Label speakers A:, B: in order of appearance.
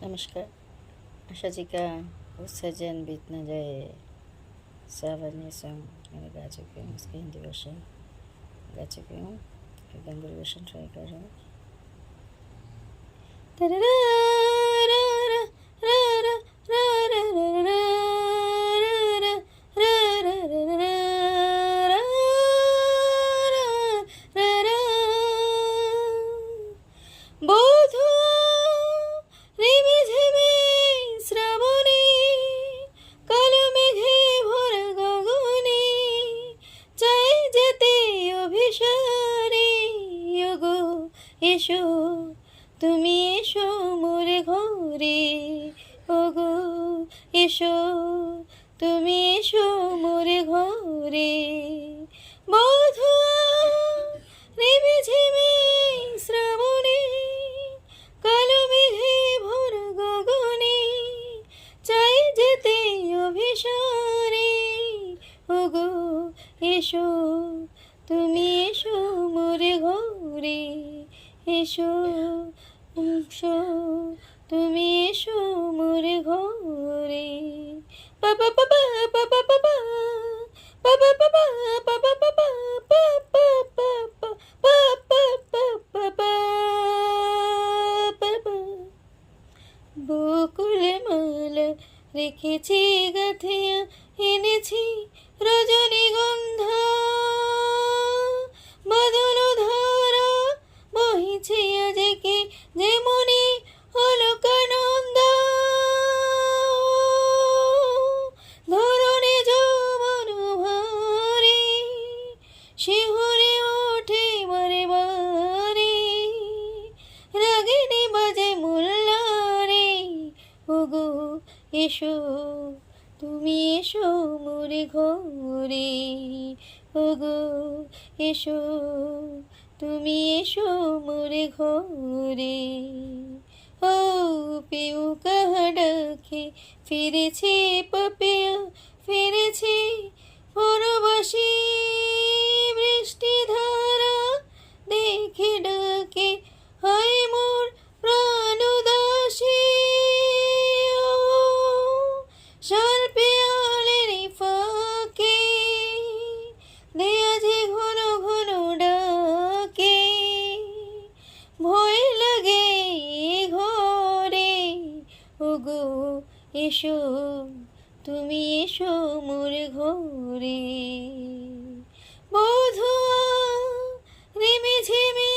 A: नमस्कार। आशा जी का वो सजन बीत न जाए सावन ये सॉन्ग मैंने गा चुकी हूँ। उसकी हिंदी वर्षन गा चुकी हूँ। बंगाली वर्षन ट्राई कर रही हूँ। এসো তুমি এসো মোর ঘরে ওগো এসো তুমি এসো মোর ঘরে বধুয়া রিমি ঝিমি শ্রাবণে কালো মেঘে ভোর গগনে চাই যেতে অভিসারে ওগো এসো তুমি এসো মোর ঘরে এসো এসো তুমি এসো মোর ঘরে বাবা বাবা বাবা বাবা বাবা বাবা বাবা বাবা বকুল মালা রেখেছি গাথিয়া এনেছি রজনীগন্ধা বদল ধরা বহিছে আজকে যেমনি অলকানন্দা ধরণে যৌবন ভারে শিহরে ওঠে বারে বারে রাগিনী বাজে মোল্লারে ওগো এসো তুমি এসো মোর ঘরে ওগো এসো তুমি এসো মোর ঘরে ও পিউ কাহা ডাকে ফিরেছি পাপিয়া ফিরেছি পরবাসী বৃষ্টি ধারা দেখে ডাকে হায় মোর প্রাণ উদাসী শাল পেয়ালের ফাঁকে দেয়া যে ঘন ঘন ডাকে ভয় লাগে ঘরে ওগো এসো তুমি এসো মোর ঘরে বধুয়া রিমি ঝিমি